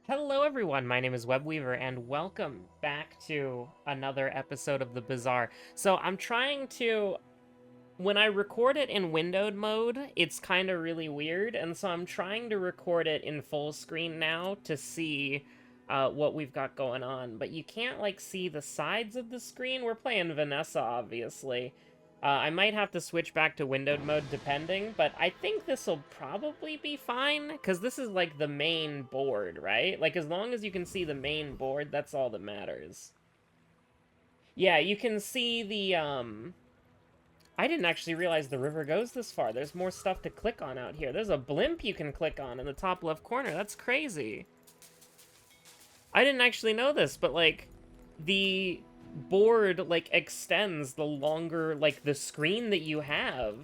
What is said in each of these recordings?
Hello everyone, my name is Webweaver and welcome back to another episode of the Bazaar. So I'm trying to, when I record it in windowed mode, it's kind of really weird, and so I'm trying to record it in full screen now to see what we've got going on. But you can't like see the sides of the screen. We're playing Vanessa, obviously. I might have to switch back to windowed mode depending, but I think this will probably be fine, because this is like the main board, right? Like, as long as you can see the main board, that's all that matters. Yeah, you can see the, I didn't actually realize the river goes this far. There's more stuff to click on out here. There's a blimp you can click on in the top left corner. That's crazy. I didn't actually know this, but, like, the board, like, extends the longer, like, the screen that you have.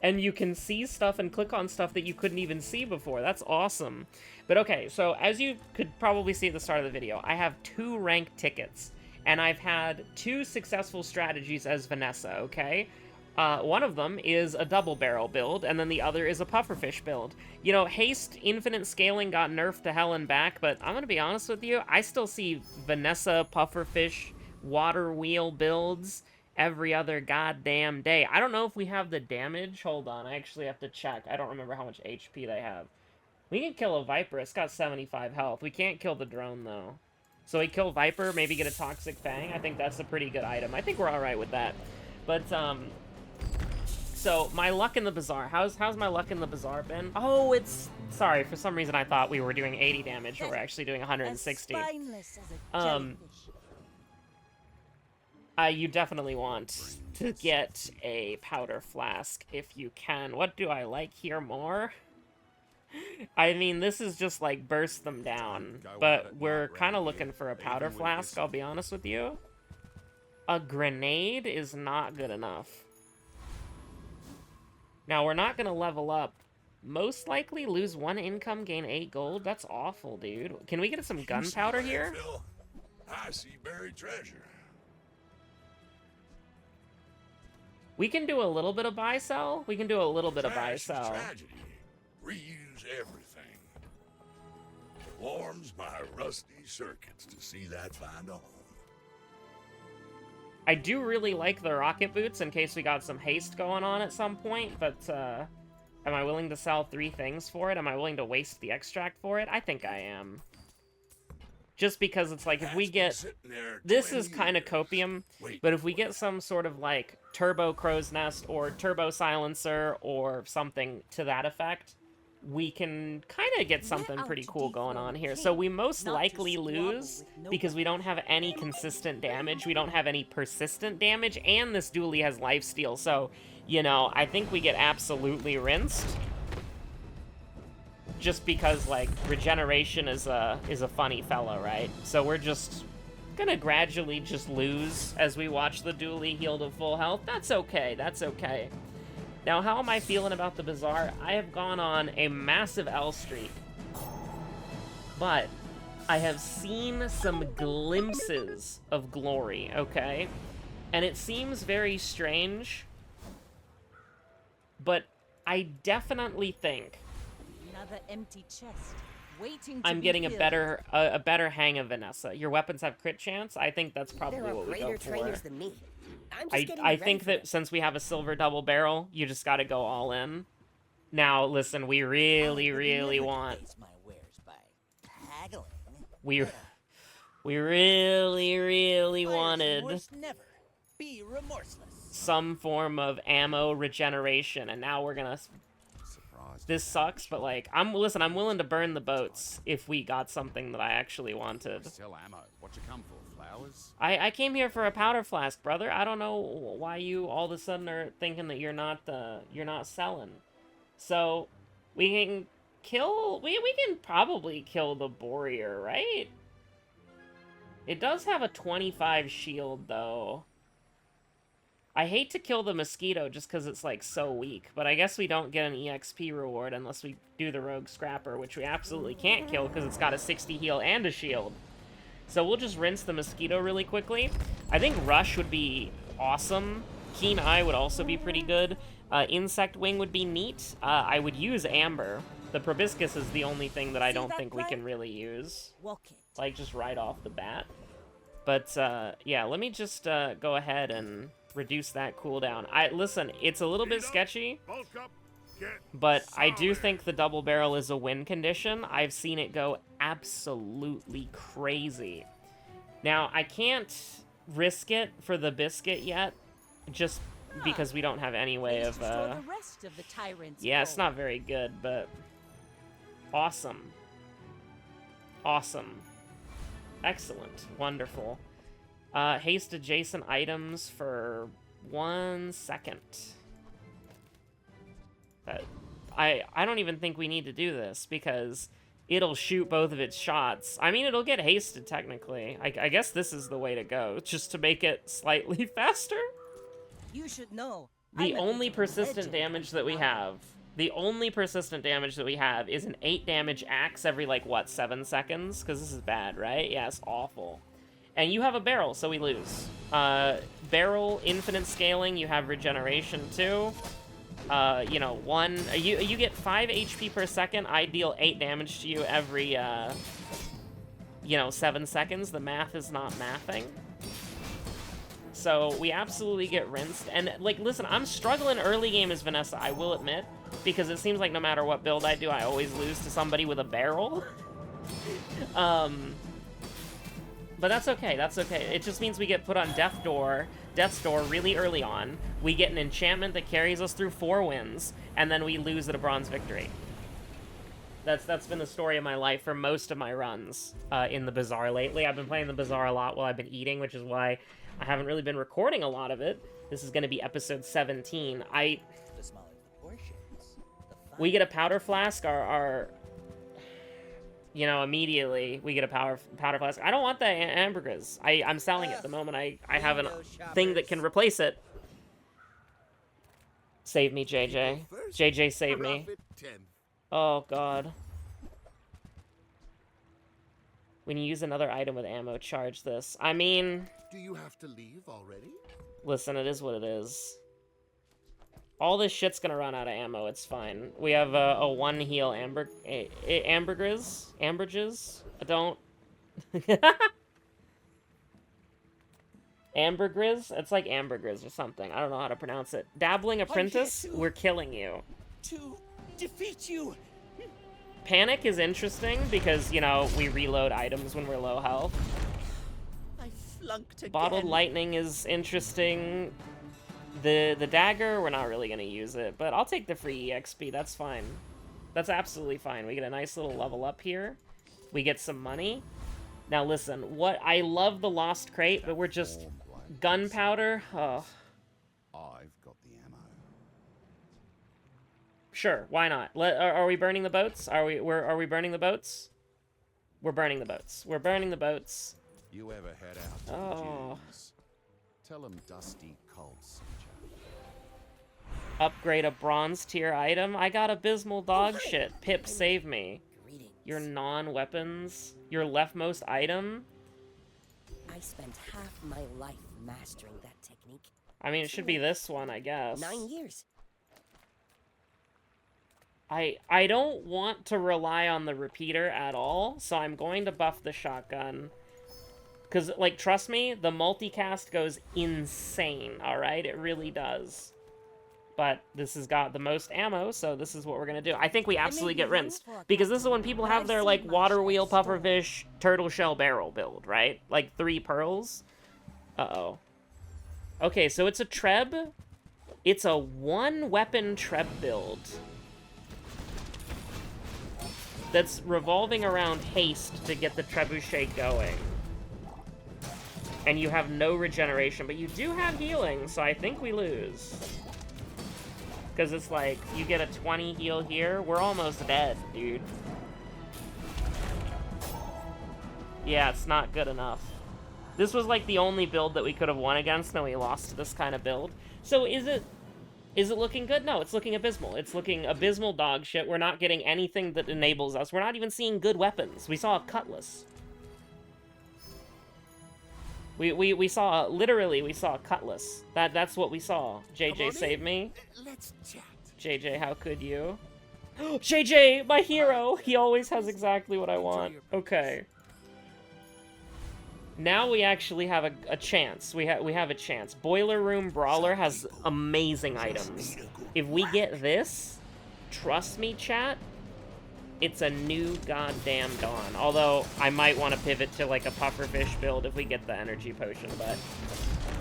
And you can see stuff and click on stuff that you couldn't even see before. That's awesome. But okay, so as you could probably see at the start of the video, I have 2 ranked tickets. And I've had 2 successful strategies as Vanessa, okay? One of them is a double barrel build, and then the other is a pufferfish build. You know, haste infinite scaling got nerfed to hell and back, but I'm gonna be honest with you, I still see Vanessa pufferfish water wheel builds every other goddamn day. I don't know if we have the damage. Hold on, I actually have to check. I don't remember how much HP they have. We can kill a Viper. It's got 75 health. We can't kill the drone, though. So we kill Viper, maybe get a Toxic Fang. I think that's a pretty good item. I think we're alright with that. But, so, my luck in the Bazaar. How's my luck in the Bazaar been? Oh, it's... Sorry, for some reason I thought we were doing 80 damage, but we're actually doing 160. You definitely want to get a powder flask if you can. What do I like here more? I mean, this is just like burst them down, but we're kind of looking for a powder flask, I'll be honest with you. A grenade is not good enough. Now, we're not going to level up. Most likely lose 1 income, gain 8 gold. That's awful, dude. Can we get some gunpowder here? I see buried treasure. We can do a little bit of buy-sell. We can do a little bit of buy-sell. Tragedy. Reuse everything. Warms my rusty circuits to see that find a home. I do really like the rocket boots in case we got some haste going on at some point, but am I willing to sell 3 things for it? Am I willing to waste the extract for it? I think I am. Just because it's like, if we get... This is kind of copium, but if we get some sort of, like, turbo crow's nest or turbo silencer or something to that effect, we can kind of get something pretty cool going on here. So we most likely lose because we don't have any consistent damage, we don't have any persistent damage, and this dually has lifesteal. So, you know, I think we get absolutely rinsed. Just because, like, regeneration is a funny fella, right? So we're just gonna gradually just lose as we watch the dually heal to full health. That's okay, that's okay. Now, how am I feeling about the Bazaar? I have gone on a massive L streak. But I have seen some glimpses of glory, okay? And it seems very strange, but I definitely think Another empty chest, waiting to I'm be getting a filled. better hang of Vanessa. Your weapons have crit chance. I think that's probably There are what we greater go for. trainers than me. I'm just getting I ready think for that this. since we have a silver double barrel, you just got to go all in. Now, listen, we really want. My wares by haggling. We really wanted Worst never. Be remorseless. some form of ammo regeneration, and now we're gonna. This sucks, but like, I'm willing to burn the boats if we got something that I actually wanted. Still ammo. What you come for? Flowers? I came here for a powder flask, brother. I don't know why you all of a sudden are thinking that you're not selling. So we can kill. We can probably kill the Boreer, right? It does have a 25 shield though. I hate to kill the mosquito just because it's, like, so weak, but I guess we don't get an EXP reward unless we do the Rogue Scrapper, which we absolutely can't kill because it's got a 60 heal and a shield. So we'll just rinse the mosquito really quickly. I think Rush would be awesome. Keen Eye would also be pretty good. Insect Wing would be neat. I would use Amber. The proboscis is the only thing that I See don't that think we can plank? really use. Walk it. Like, just right off the bat. But, yeah, let me just, go ahead and reduce that cooldown. Listen, it's a little bit sketchy, Bulk up, get but I do solid. think the double barrel is a win condition. I've seen it go absolutely crazy. Now, I can't risk it for the biscuit yet, just because we don't have any way Let's of, destroy the rest of the tyrant's yeah, it's gold. not very good, but awesome. Awesome. Excellent. Wonderful. Haste adjacent items for 1 second. I don't even think we need to do this, because it'll shoot both of its shots. I mean, it'll get hasted, technically. I guess this is the way to go, just to make it slightly faster. You should know. The I'm a only bit of a persistent legend damage on that we the have, is an 8 damage axe every, like, what, 7 seconds? Because this is bad, right? Yeah, it's awful. And you have a barrel, so we lose. Barrel, infinite scaling, you have regeneration, too. You know, you get 5 HP per second. I deal 8 damage to you every, you know, 7 seconds. The math is not mathing. So we absolutely get rinsed. And, like, listen, I'm struggling early game as Vanessa, I will admit, because it seems like no matter what build I do, I always lose to somebody with a barrel. But that's okay, that's okay. It just means we get put on Death's Door really early on. We get an enchantment that carries us through 4 wins, and then we lose at a bronze victory. That's been the story of my life for most of my runs in the Bazaar lately. I've been playing the Bazaar a lot while I've been eating, which is why I haven't really been recording a lot of it. This is going to be episode 17. The smaller the portions, the We get a powder flask, you know, immediately we get a powder flask. I don't want that ambergris. I'm selling it the moment I have a thing that can replace it. Save me, JJ. JJ, save me. Profit 10. Oh, God. When you use another item with ammo, charge this. I mean, Do you have to leave already? listen, it is what it is. All this shit's gonna run out of ammo, it's fine. We have a 1 heal ambergris? Ambergris? I don't... Ambergris? It's like ambergris or something. I don't know how to pronounce it. Dabbling Apprentice? to- We're killing you. to defeat you. Panic is interesting because, you know, we reload items when we're low health. I flunked again. Bottled Lightning is interesting. The dagger, we're not really gonna use it, but I'll take the free EXP, that's fine. That's absolutely fine. We get a nice little level up here. We get some money. Now listen, I love the Lost Crate, but we're just... Gunpowder? Oh. I've got the ammo. Sure, why not? Are we burning the boats? Are we burning the boats? We're burning the boats. We're burning the boats. You ever head out to Oh. the dunes? Tell them Dusty Cold sent you. Upgrade a bronze tier item? I got abysmal dog hey. shit. Pip, save me. Greetings. Your non-weapons? Your leftmost item? I spent half my life mastering that technique. I mean, it should be this one, I guess. 9 years. I don't want to rely on the repeater at all, so I'm going to buff the shotgun. Because, like, trust me, the multicast goes insane, alright? It really does. But this has got the most ammo, so this is what we're gonna do. I think we absolutely get rinsed. Because this is when people have their, like, water wheel, pufferfish, turtle shell barrel build, right? Like, 3 pearls. Uh-oh. Okay, so it's a treb. It's a 1-weapon treb build. That's revolving around haste to get the trebuchet going. And you have no regeneration, but you do have healing, so I think we lose. Because it's like, you get a 20 heal here, we're almost dead, dude. Yeah, it's not good enough. This was like the only build that we could have won against, and we lost to this kind of build. So is it looking good? No, it's looking abysmal. It's looking abysmal dog shit. We're not getting anything that enables us. We're not even seeing good weapons. We saw a cutlass. We saw, literally, we saw a cutlass. That's what we saw. JJ, save me. Let's chat. JJ, how could you? JJ, my hero! He always has exactly what I want. Okay. Now we actually have a chance. We have a chance. Boiler Room Brawler has amazing items. If we get this, trust me, chat, it's a new goddamn dawn. Although, I might want to pivot to, like, a pufferfish build if we get the energy potion, but,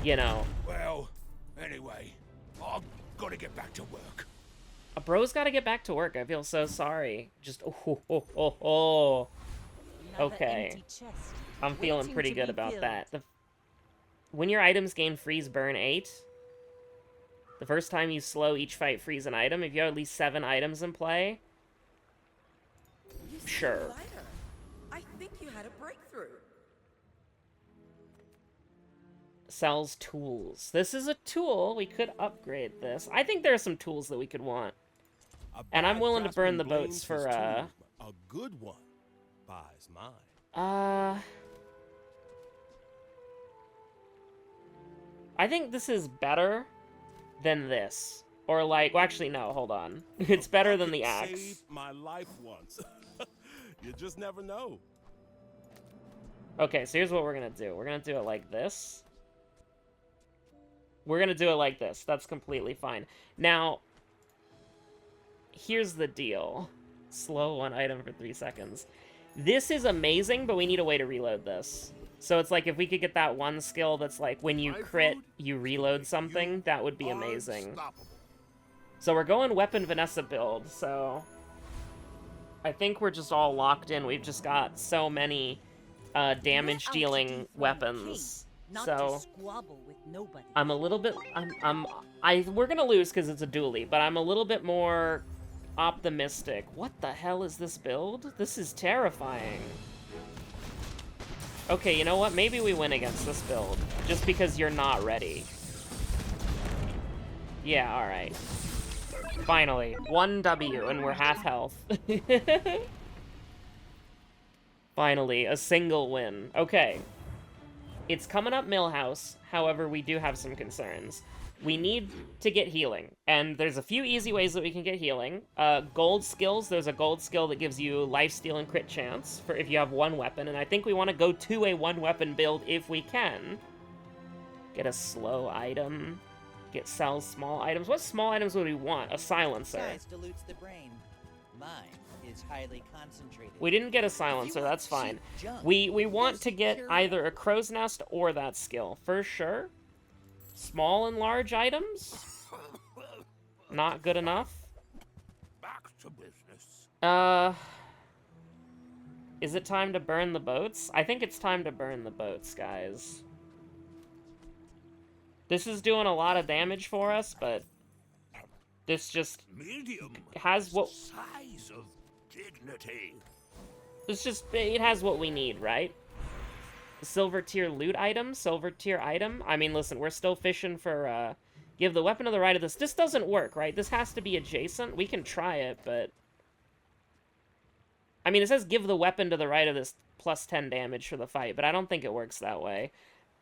you know. Well, anyway, I've got to get back to work. A bro's gotta get back to work. I feel so sorry. Just, oh. Okay. I'm feeling pretty good about that. When your items gain freeze burn 8, the first time you slow each fight freeze an item, if you have at least 7 items in play, sure. I think you had a breakthrough. Sells tools. This is a tool. We could upgrade this. I think there are some tools that we could want. And I'm willing to burn the boats for, A good one buys mine. I think this is better than this. Or like, well, actually, no, hold on. It's better than the axe. Saved my life once. You just never know. Okay, so here's what we're gonna do. We're gonna do it like this. We're gonna do it like this. That's completely fine. Now, here's the deal. Slow one item for 3 seconds. This is amazing, but we need a way to reload this. So it's like if we could get that one skill that's like when you crit, you reload something, that would be amazing. So we're going Weapon Vanessa build, so I think we're just all locked in. We've just got so many damage-dealing weapons. So I'm a little bit... we're gonna lose because it's a dually, but I'm a little bit more optimistic. What the hell is this build? This is terrifying. Okay, you know what? Maybe we win against this build, just because you're not ready. Yeah, alright. Finally, 1 W, and we're half health. Finally, a single win. Okay. It's coming up Millhouse, however, we do have some concerns. We need to get healing, and there's a few easy ways that we can get healing. Gold skills, there's a gold skill that gives you lifesteal and crit chance for if you have 1 weapon, and I think we want to go to a 1-weapon build if we can. Get a slow item. Get sell small items. What small items would we want? A silencer. Size dilutes the brain. Mine is highly concentrated. We didn't get a silencer, that's fine. We want to get either a crow's nest or that skill, for sure. Small and large items? Not good enough. Back to business. Is it time to burn the boats? I think it's time to burn the boats, guys. This is doing a lot of damage for us, but this just Medium has what... size of dignity. It has what we need, right? Silver tier loot item, silver tier item. I mean, listen, we're still fishing for, give the weapon to the right of this. This doesn't work, right? This has to be adjacent. We can try it, but... I mean, it says give the weapon to the right of this plus 10 damage for the fight, but I don't think it works that way.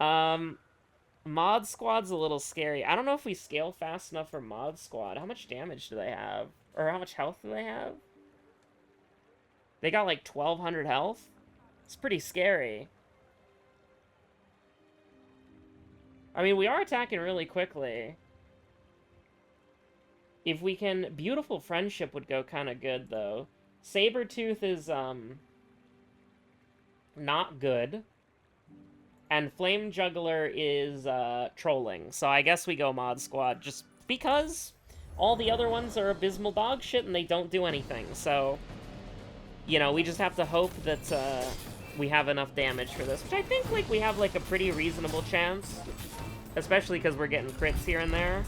Mod Squad's a little scary. I don't know if we scale fast enough for Mod Squad. How much damage do they have? Or how much health do they have? They got like 1,200 health? It's pretty scary. I mean, we are attacking really quickly. If we can... Beautiful Friendship would go kind of good, though. Sabretooth is, not good. And Flame Juggler is, trolling. So I guess we go Mod Squad, just because all the other ones are abysmal dog shit and they don't do anything. So, you know, we just have to hope that, we have enough damage for this. Which I think, like, we have, like, a pretty reasonable chance. Especially because we're getting crits here and there.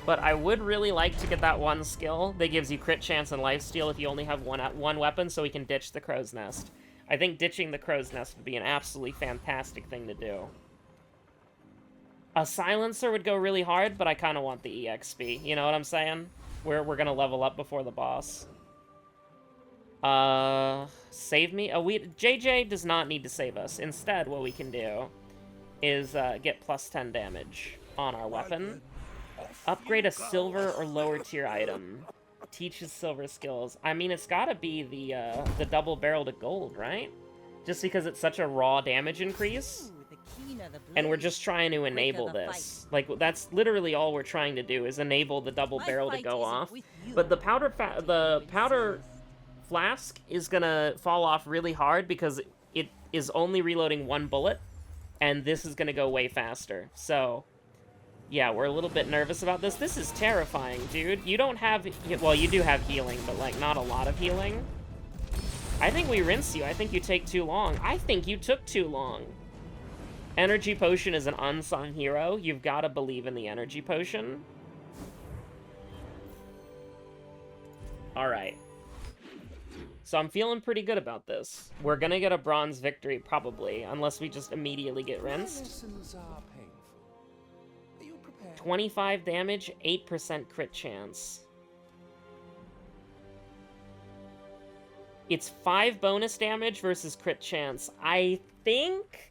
But I would really like to get that one skill that gives you crit chance and lifesteal if you only have one weapon, so we can ditch the crow's nest. I think ditching the crow's nest would be an absolutely fantastic thing to do. A silencer would go really hard, but I kind of want the EXP. You know what I'm saying? We're gonna level up before the boss. Save me? JJ does not need to save us. Instead, what we can do is get plus 10 damage on our weapon. Upgrade a silver or lower tier item. Teaches silver skills. I mean, it's gotta be the double barrel to gold, right? Just because it's such a raw damage increase. Ooh, the keener the blade, And we're just trying to enable quicker the this. Like, that's literally all we're trying to do, is enable the double My barrel to fight go isn't off. with you, But the powder Princess. flask is gonna fall off really hard because it is only reloading one bullet, and this is gonna go way faster. So, yeah, we're a little bit nervous about this. This is terrifying, dude. You don't have... Well, you do have healing, but, like, not a lot of healing. I think we rinse you. I think you take too long. I think you took too long. Energy Potion is an unsung hero. You've got to believe in the Energy Potion. Alright. So I'm feeling pretty good about this. We're gonna get a bronze victory, probably, unless we just immediately get rinsed. Lessons are painful. Are you prepared? 25 damage, 8% crit chance. It's 5 bonus damage versus crit chance. I think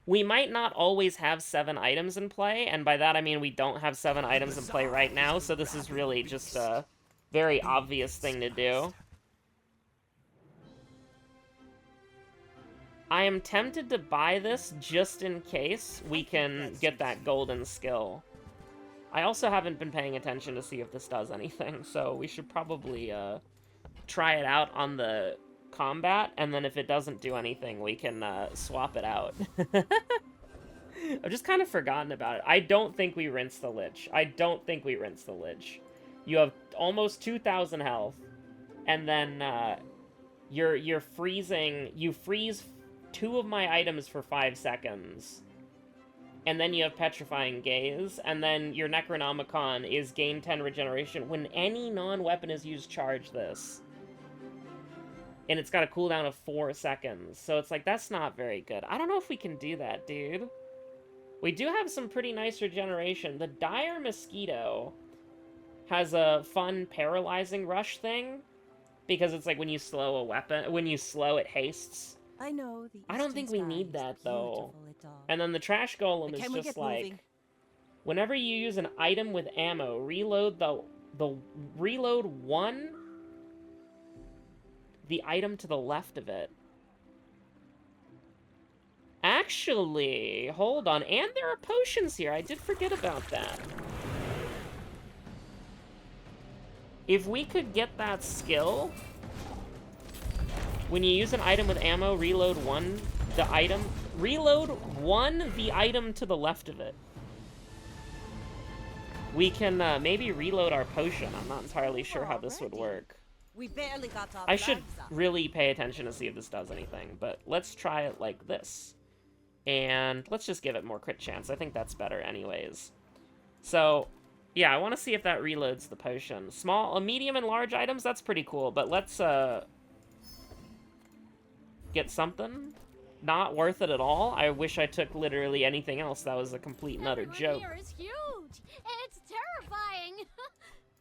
we might not always have 7 items in play, and by that I mean we don't have 7 items in play right now, so this is really just a very obvious thing to do. I am tempted to buy this just in case we can get that golden skill. I also haven't been paying attention to see if this does anything, so we should probably try it out on the combat, and then if it doesn't do anything, we can swap it out. I've just kind of forgotten about it. I don't think we rinse the Lich. I don't think we rinse the Lich. You have almost 2,000 health, and then you're freezing. You freeze 2 of my items for 5 seconds. And then you have Petrifying Gaze, and then your Necronomicon is gain 10 regeneration. When any non-weapon is used, charge this. And it's got a cooldown of 4 seconds. So it's like, that's not very good. I don't know if we can do that, dude. We do have some pretty nice regeneration. The Dire Mosquito has a fun paralyzing rush thing. Because it's like when you slow a weapon, when you slow it hastes. I know the I don't think we eastern need sky is that, though. beautiful at dawn. And then the Trash Golem But is can we just get like... moving? Whenever you use an item with ammo, reload reload one... the item to the left of it. Actually, hold on. And there are potions here. I did forget about that. If we could get that skill... When you use an item with ammo, reload one, the item... Reload one, the item to the left of it. We can maybe reload our potion. I'm not entirely sure how this would work. We barely got our I should flags up. really pay attention to see if this does anything, but let's try it like this. And let's just give it more crit chance. I think that's better anyways. So, yeah, I want to see if that reloads the potion. Small, medium, and large items, that's pretty cool, but let's get something. Not worth it at all. I wish I took literally anything else. That was a complete and utter joke. Here is huge. It's terrifying.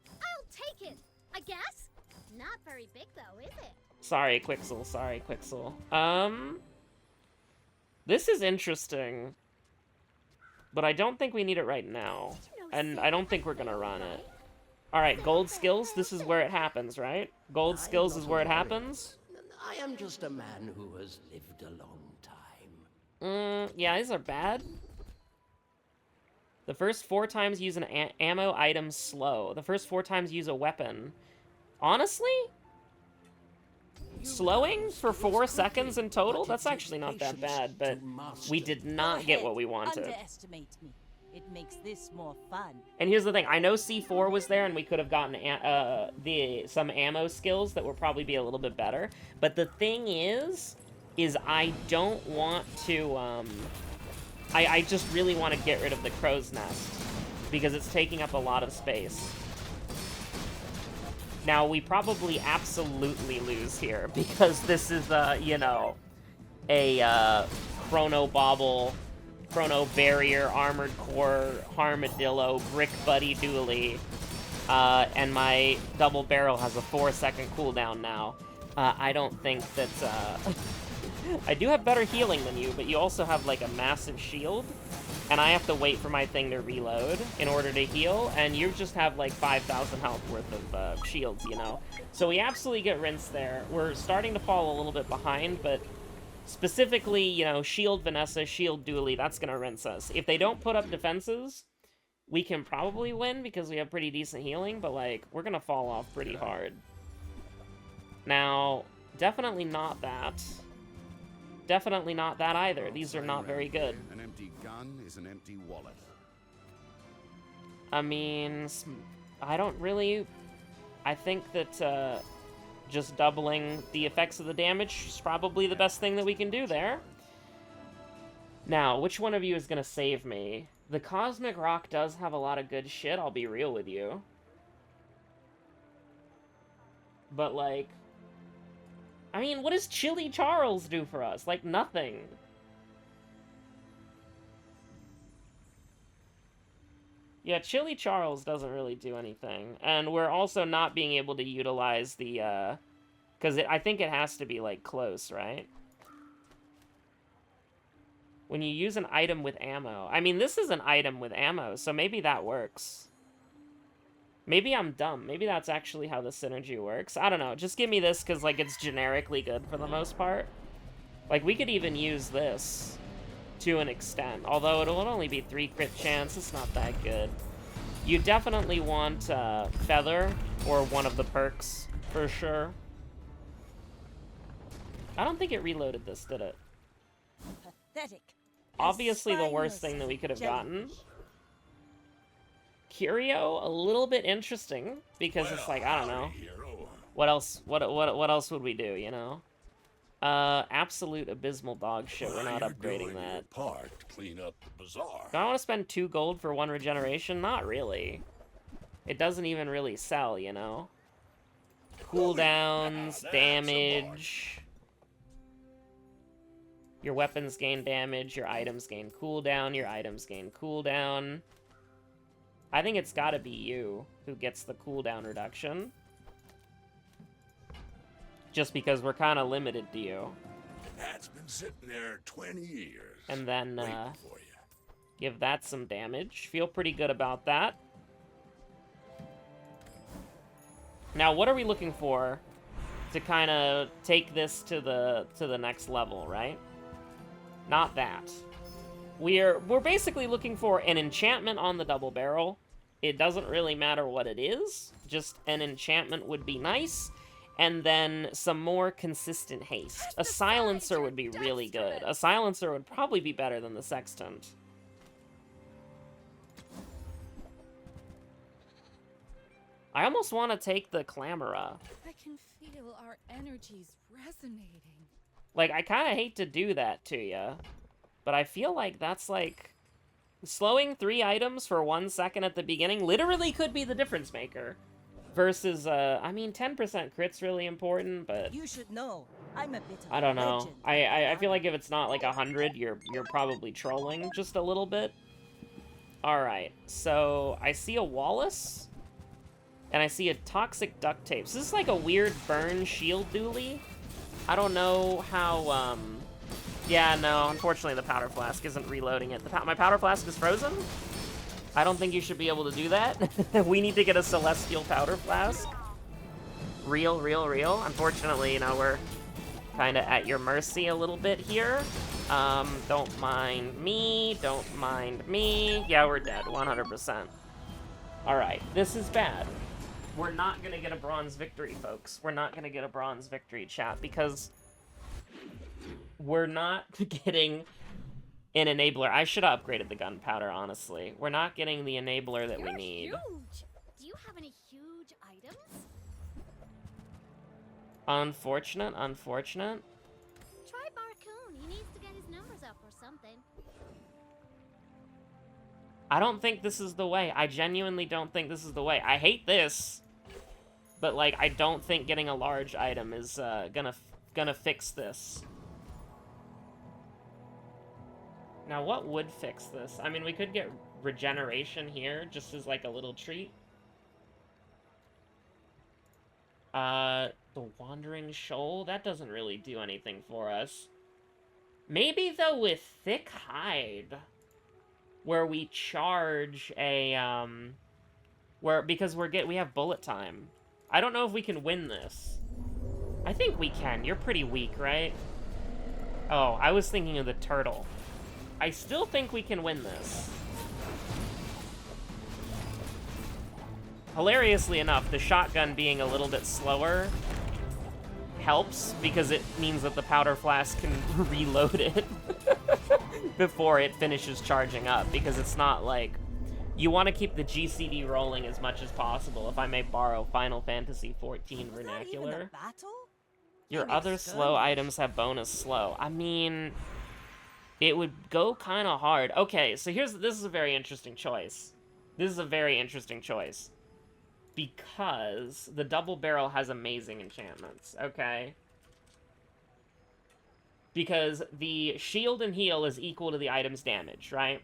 I'll take it, I guess. Not very big though, is it? Sorry, Quixel. Sorry, Quixel. This is interesting. But I don't think we need it right now. And I don't think we're gonna run it. Alright, gold skills, this is where it happens, right? Gold skills is where it happens? I am just a man who has lived a long time. Yeah, these are bad. The first 4 times use an ammo item slow. The first 4 times use a weapon. Honestly? Slowing for 4 seconds in total? That's actually not that bad, but we did not get what we wanted. Underestimate me. It makes this more fun. And here's the thing, I know C4 was there and we could have gotten some ammo skills that would probably be a little bit better, but the thing is I don't want to, I just really want to get rid of the crow's nest, because it's taking up a lot of space. Now, we probably absolutely lose here, because this is, you know, a Chrono Bauble, Chrono Barrier, Armored Core, Armadillo, Brick Buddy Dually, and my double barrel has a 4-second cooldown now. I don't think that, I do have better healing than you, but you also have, like, a massive shield. And I have to wait for my thing to reload in order to heal, and you just have, like, 5,000 health worth of shields, you know? So we absolutely get rinsed there. We're starting to fall a little bit behind, but specifically, you know, shield Vanessa, shield Dooley, that's gonna rinse us. If they don't put up defenses, we can probably win because we have pretty decent healing, but, like, we're gonna fall off pretty hard. Now, definitely not that. Definitely not that either. These are not very good. An empty gun is an empty wallet. I mean, I don't really... I think that just doubling the effects of the damage is probably the best thing that we can do there. Now, which one of you is going to save me? The Cosmic Rock does have a lot of good shit, I'll be real with you. But, like... I mean, what does Chili Charles do for us? Like, nothing. Yeah, Chili Charles doesn't really do anything. And we're also not being able to utilize the, because I think it has to be, like, close, right? When you use an item with ammo. I mean, this is an item with ammo, so maybe that works. Maybe I'm dumb. Maybe that's actually how the synergy works. I don't know. Just give me this because, like, it's generically good for the most part. Like, we could even use this to an extent. Although it'll only be 3 crit chance. It's not that good. You definitely want Feather or one of the perks for sure. I don't think it reloaded this, did it? Pathetic. Obviously the worst thing that we could have gotten. Curio, a little bit interesting because it's like, I don't know. What else? What else would we do? You know? Absolute abysmal dog shit. We're not upgrading that. Part to clean up the bazaar. Do I want to spend 2 gold for 1 regeneration? Not really. It doesn't even really sell, you know? Cooldowns, damage. Your weapons gain damage. Your items gain cooldown. Your items gain cooldown. I think it's gotta be you who gets the cooldown reduction. Just because we're kind of limited to you. That's been sitting there 20 years. And then, waiting for you. give that some damage. Feel pretty good about that. Now, what are we looking for to kind of take this to the next level, right? Not that. We're basically looking for an enchantment on the double barrel. It doesn't really matter what it is. Just an enchantment would be nice. And then some more consistent haste. A silencer would be really good. A silencer would probably be better than the sextant. I almost want to take the Clamora. I can feel our energies resonating. Like, I kind of hate to do that to you. But I feel like that's like... Slowing 3 items for 1 second at the beginning literally could be the difference maker. Versus, I mean, 10% crit's really important, but... You should know. I'm a bit of I don't know. legend. I feel like if it's not like 100, you're probably trolling just a little bit. Alright, so I see a Wallace. And I see a toxic duct tape. So this is like a weird burn shield dually. I don't know how, yeah, no, unfortunately the powder flask isn't reloading it. My powder flask is frozen? I don't think you should be able to do that. We need to get a celestial powder flask. Real. Unfortunately, you know, we're kind of at your mercy a little bit here. Don't mind me. Yeah, we're dead, 100%. Alright, this is bad. We're not gonna get a bronze victory, folks. We're not gonna get a bronze victory, chat, because we're not getting an enabler. I should have upgraded the gunpowder, honestly. We're not getting the enabler that we need. Huge. Do you have any huge items? Unfortunate. Try Barcoon. He needs to get his numbers up or something. I don't think this is the way. I genuinely don't think this is the way. I hate this, but, like, I don't think getting a large item is gonna fix this. Now, what would fix this? I mean, we could get regeneration here, just as, like, a little treat. The Wandering Shoal? That doesn't really do anything for us. Maybe, though, with thick hide, where we charge a, because we have bullet time. I don't know if we can win this. I think we can. You're pretty weak, right? Oh, I was thinking of the turtle. I still think we can win this. Hilariously enough, the shotgun being a little bit slower helps, because it means that the powder flask can reload it before it finishes charging up, because it's not like... You want to keep the GCD rolling as much as possible, if I may borrow Final Fantasy XIV vernacular. Your other slow items have bonus slow. I mean, it would go kind of hard. Okay, so this is a very interesting choice. This is a very interesting choice. Because the double barrel has amazing enchantments, okay? Because the shield and heal is equal to the item's damage, right?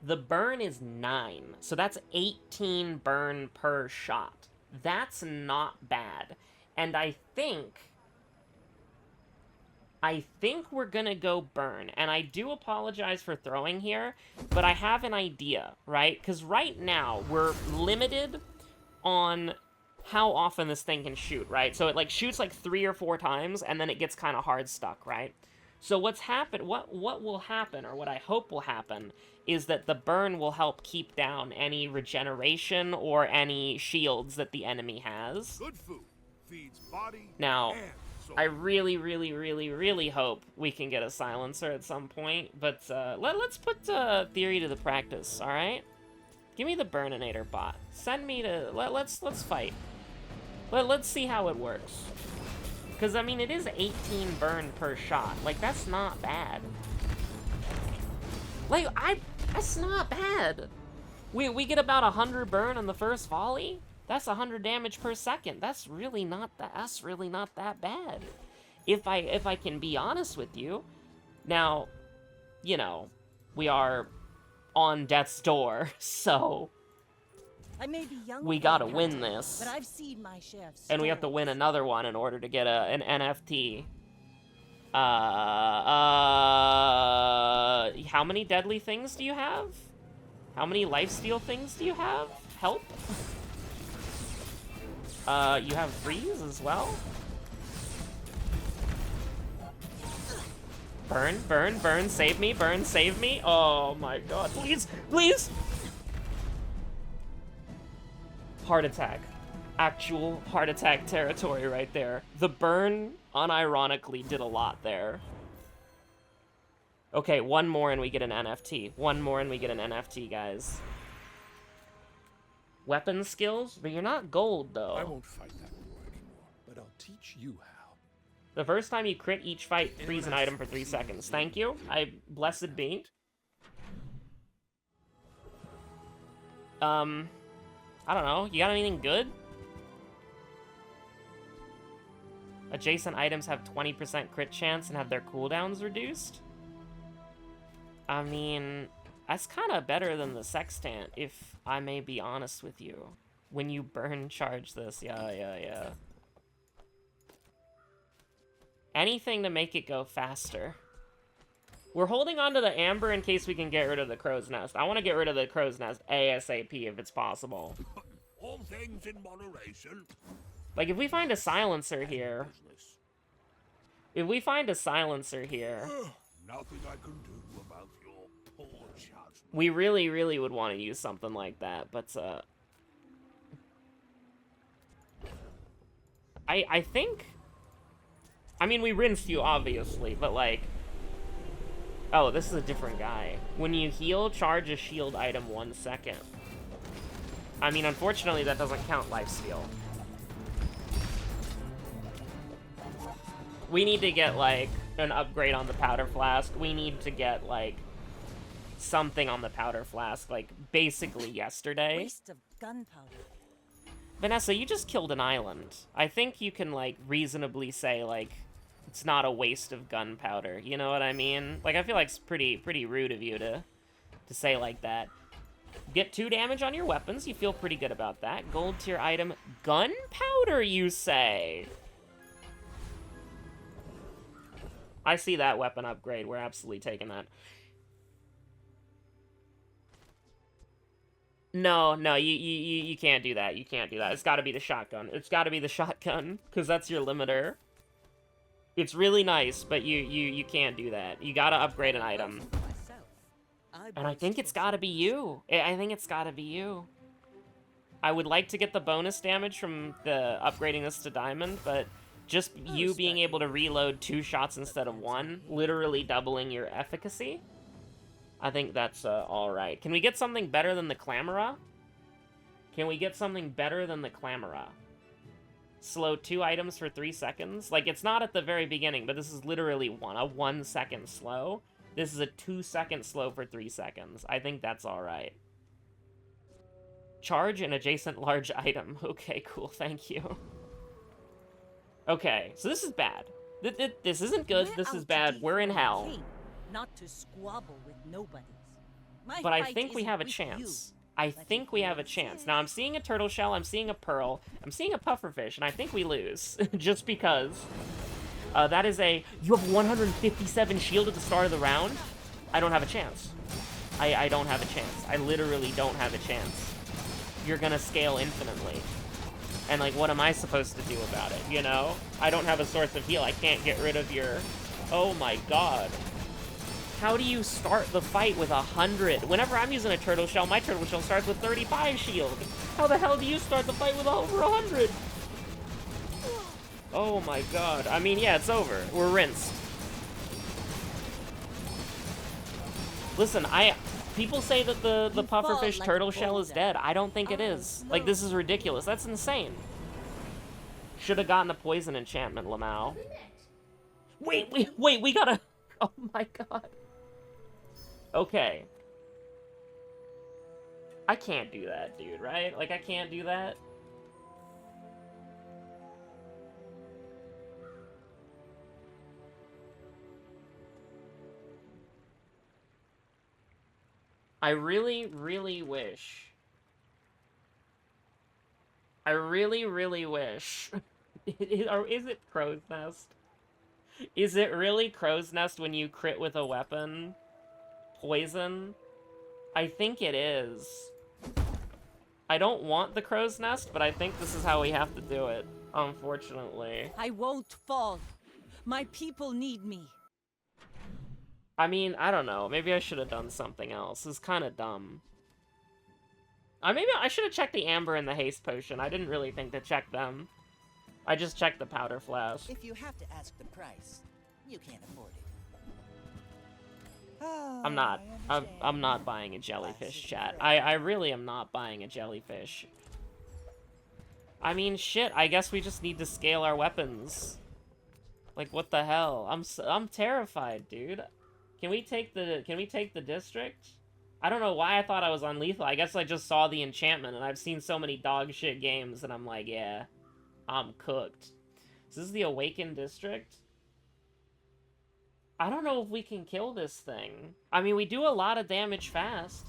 The burn is 9, so that's 18 burn per shot. That's not bad. And I think we're gonna go burn. And I do apologize for throwing here, but I have an idea, right? Because right now, we're limited on how often this thing can shoot, right? So it, like, shoots, like, 3 or 4 times, and then it gets kind of hard stuck, right? So what will happen, or what I hope will happen, is that the burn will help keep down any regeneration or any shields that the enemy has. Good food feeds body Now, and soul. I really, really, really, really hope we can get a silencer at some point, but let's put theory to the practice, alright? Give me the Burninator bot. Send me to... Let's fight. Let's see how it works. Because, I mean, it is 18 burn per shot. Like, that's not bad. Like, that's not bad. We get about 100 burn on the first volley. That's 100 damage per second. That's really not that bad. If I can be honest with you. Now, you know, we are on death's door, so I may be young, we gotta win this. but I've seen my share of And we have to storms. win another one in order to get an NFT. How many deadly things do you have? How many lifesteal things do you have? Help? You have freeze as well? Burn, burn, burn, save me, burn, save me. Oh my god, please, please! Heart attack. Actual heart attack territory right there. The burn, unironically, did a lot there. Okay, one more and we get an NFT. One more and we get an NFT, guys. Weapon skills? But you're not gold, though. I won't fight that war anymore, but I'll teach you how. The first time you crit each fight, freeze an item for 3 seconds. Thank you. Blessed be. I don't know. You got anything good? Adjacent items have 20% crit chance and have their cooldowns reduced? I mean, that's kind of better than the sextant, if I may be honest with you. When you burn charge this, yeah. Anything to make it go faster. We're holding on to the amber in case we can get rid of the crow's nest. I want to get rid of the crow's nest ASAP if it's possible. All things in moderation. Like, if we find a silencer here... If we find a silencer here... Nothing I can do about your poor judgment. We really, really would want to use something like that, but, I think... I mean, we rinsed you, obviously, but, like... Oh, this is a different guy. When you heal, charge a shield item 1 second. I mean, unfortunately, that doesn't count lifesteal. We need to get, like, an upgrade on the powder flask. We need to get, like, something on the powder flask, like, basically yesterday. Waste of gunpowder. Vanessa, you just killed an island. I think you can, like, reasonably say, like, it's not a waste of gunpowder. You know what I mean? Like, I feel like it's pretty rude of you to say like that. Get 2 damage on your weapons. You feel pretty good about that. Gold tier item. Gunpowder, you say? I see that weapon upgrade. We're absolutely taking that. No, you can't do that. You can't do that. It's got to be the shotgun. It's got to be the shotgun, because that's your limiter. It's really nice, but you can't do that. You got to upgrade an item. And I think it's got to be you. I think it's got to be you. I would like to get the bonus damage from the upgrading this to diamond, but just you being able to reload 2 shots instead of 1, literally doubling your efficacy, I think that's alright. Can we get something better than the Clamora? Can we get something better than the Clamora? Slow 2 items for 3 seconds? Like, it's not at the very beginning, but this is literally a 1 second slow. This is a 2 second slow for 3 seconds. I think that's alright. Charge an adjacent large item. Okay, cool, thank you. Okay, so this is bad. This isn't good, this is bad. We're in hell. Not to squabble with nobodies. But I think we have a chance. I think we have a chance. Now, I'm seeing a turtle shell, I'm seeing a pearl, I'm seeing a pufferfish, and I think we lose. Just because. That is a... You have 157 shield at the start of the round? I don't have a chance. I don't have a chance. I literally don't have a chance. You're gonna scale infinitely. And, like, what am I supposed to do about it, you know? I don't have a source of heal. I can't get rid of your... Oh my god. How do you start the fight with 100? Whenever I'm using a turtle shell, my turtle shell starts with 35 shield. How the hell do you start the fight with over 100? Oh my god. I mean, yeah, it's over. We're rinsed. Listen, people say that the pufferfish turtle shell is dead. I don't think it is. Like, this is ridiculous. That's insane. Should have gotten a poison enchantment, Lamau. Wait, we gotta... Oh my god. Okay. I can't do that, dude, right? Like, I can't do that. I really, really wish. I really, really wish. Or is it Crow's Nest? Is it really Crow's Nest when you crit with a weapon? Poison? I think it is. I don't want the Crow's Nest, but I think this is how we have to do it, unfortunately. I won't fall. My people need me. I mean, I don't know. Maybe I should have done something else. It's kind of dumb. Maybe I should have checked the amber and the haste potion. I didn't really think to check them. I just checked the powder flask. If you have to ask the price, you can't afford it. I'm not buying a jellyfish, chat. I really am not buying a jellyfish. I mean, shit, I guess we just need to scale our weapons. Like, what the hell? I'm terrified, dude. Can we take the district? I don't know why I thought I was on lethal. I guess I just saw the enchantment, and I've seen so many dog shit games, and I'm like, yeah, I'm cooked. So this is the Awakened District? I don't know if we can kill this thing. I mean, we do a lot of damage fast.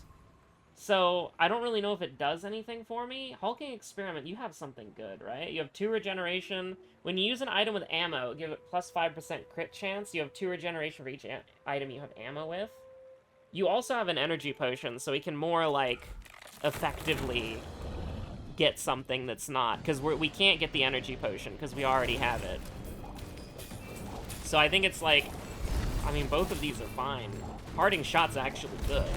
So, I don't really know if it does anything for me. Hulking Experiment, you have something good, right? You have 2 regeneration. When you use an item with ammo, give it plus 5% crit chance. You have 2 regeneration for each item you have ammo with. You also have an energy potion, so we can more, like, effectively get something that's not. Because we can't get the energy potion, because we already have it. So I think it's like... I mean, both of these are fine. Parting Shot's actually good.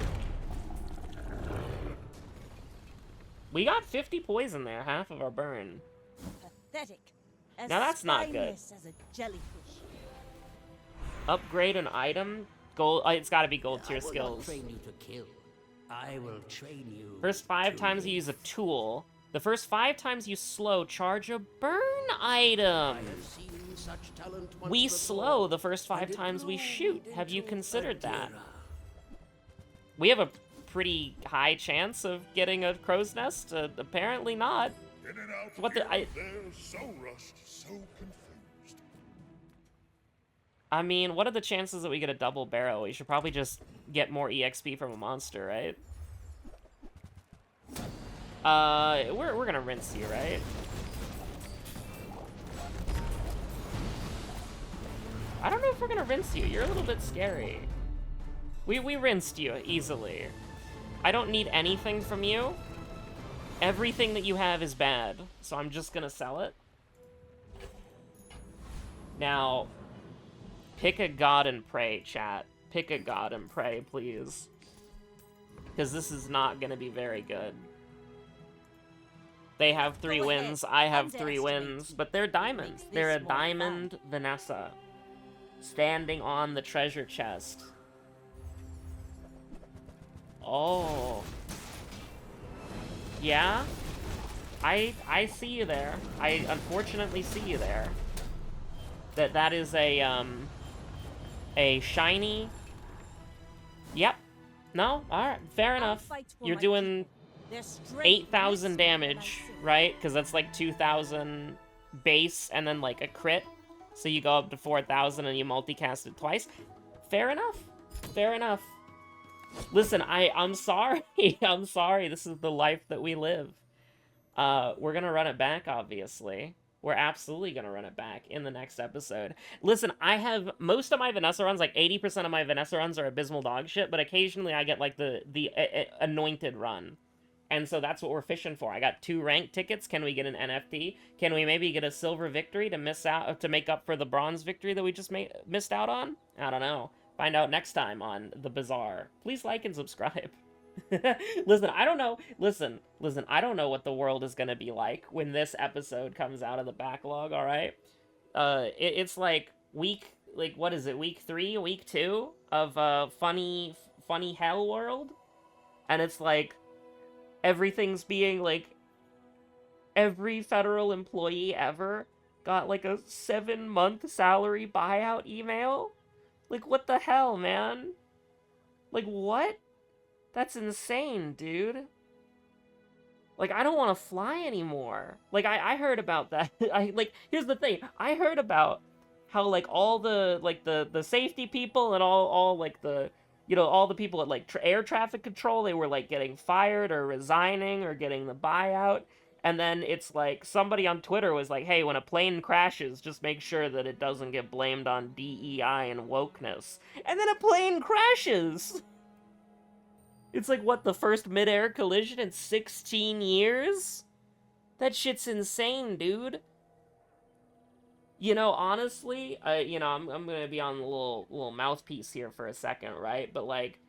We got 50 poison there, half of our burn. Pathetic. Now that's not good. As a jellyfish. Upgrade an item? Gold. It's got to be gold tier skills. I will not train you to kill. I will train you. First 5 times you use a tool. The first 5 times you slow, charge a burn item. We slow the first 5 times we shoot. Have you considered that? We have a pretty high chance of getting a crow's nest. Apparently not. In and out What the? they're so rushed, so confused. I mean, what are the chances that we get a double barrel? We should probably just get more EXP from a monster, right? We're gonna rinse you, right? I don't know if we're gonna rinse you. You're a little bit scary. We rinsed you easily. I don't need anything from you. Everything that you have is bad, so I'm just gonna sell it. Now, pick a god and pray, chat. Pick a god and pray, please. Because this is not gonna be very good. They have 3 wins, I have 3 wins, but they're diamonds. They're a diamond Vanessa. Standing on the treasure chest. Oh. Yeah? I see you there. I unfortunately see you there. That is a shiny. Yep. No? Alright, fair enough. You're doing 8,000 damage, right? Because that's like 2,000 base and then like a crit. So you go up to 4,000 and you multicast it twice. Fair enough. Fair enough. Listen, I'm sorry. I'm sorry. This is the life that we live. We're gonna run it back, obviously. We're absolutely gonna run it back in the next episode. Listen, I have most of my Vanessa runs, like 80% of my Vanessa runs are abysmal dog shit, but occasionally I get like the anointed run. And so that's what we're fishing for. I got 2 ranked tickets. Can we get an NFT? Can we maybe get a silver victory to make up for the bronze victory that we just missed out on? I don't know. Find out next time on the Bazaar. Please like and subscribe. Listen, I don't know. Listen, I don't know what the world is gonna be like when this episode comes out of the backlog, alright? It's like what is it, week 3, week 2 of funny hell world? And it's like, everything's being like, every federal employee ever got like a 7-month salary buyout email? Like, what the hell, man? Like, what? That's insane, dude. Like, I don't want to fly anymore. Like, I heard about that. Here's the thing. I heard about how, like, all the, like, the safety people and all like, the, you know, all the people at, like, air traffic control, they were, like, getting fired or resigning or getting the buyout. And then it's like, somebody on Twitter was like, hey, when a plane crashes, just make sure that it doesn't get blamed on DEI and wokeness. And then a plane crashes! It's like, what, the first mid-air collision in 16 years? That shit's insane, dude. You know, honestly, you know, I'm gonna be on the little mouthpiece here for a second, right? But, like,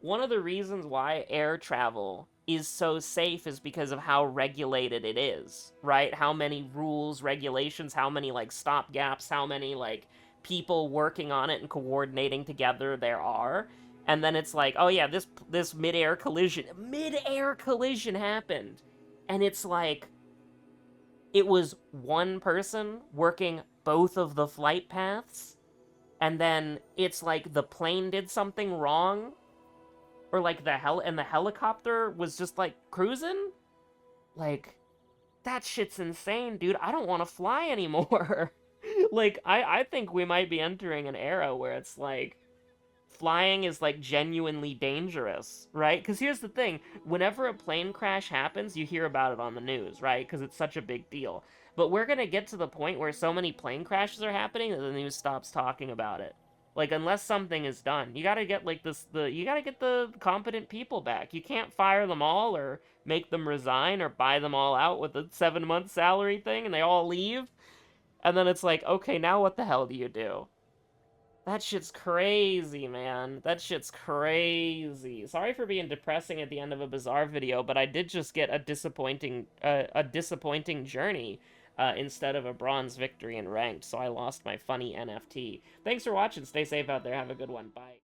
one of the reasons why air travel is so safe is because of how regulated it is, right? How many rules, regulations, how many, like, stop gaps, how many, like, people working on it and coordinating together there are. And then it's like, oh yeah, this mid-air collision happened. And it's like, it was one person working both of the flight paths, and then it's like the plane did something wrong, or like the helicopter was just like cruising. Like, that shit's insane, dude. I don't want to fly anymore. Like, I think we might be entering an era where it's like, flying is like genuinely dangerous, right? Because here's the thing, whenever a plane crash happens, you hear about it on the news, right? Because it's such a big deal. But we're gonna get to the point where so many plane crashes are happening that the news stops talking about it. Like, unless something is done, you gotta get like you gotta get the competent people back. You can't fire them all or make them resign or buy them all out with a 7-month salary thing and they all leave. And then it's like, okay, now what the hell do you do? That shit's crazy, man. That shit's crazy. Sorry for being depressing at the end of a Bazaar video, but I did just get a disappointing journey instead of a bronze victory in ranked, so I lost my funny NFT. Thanks for watching. Stay safe out there. Have a good one. Bye.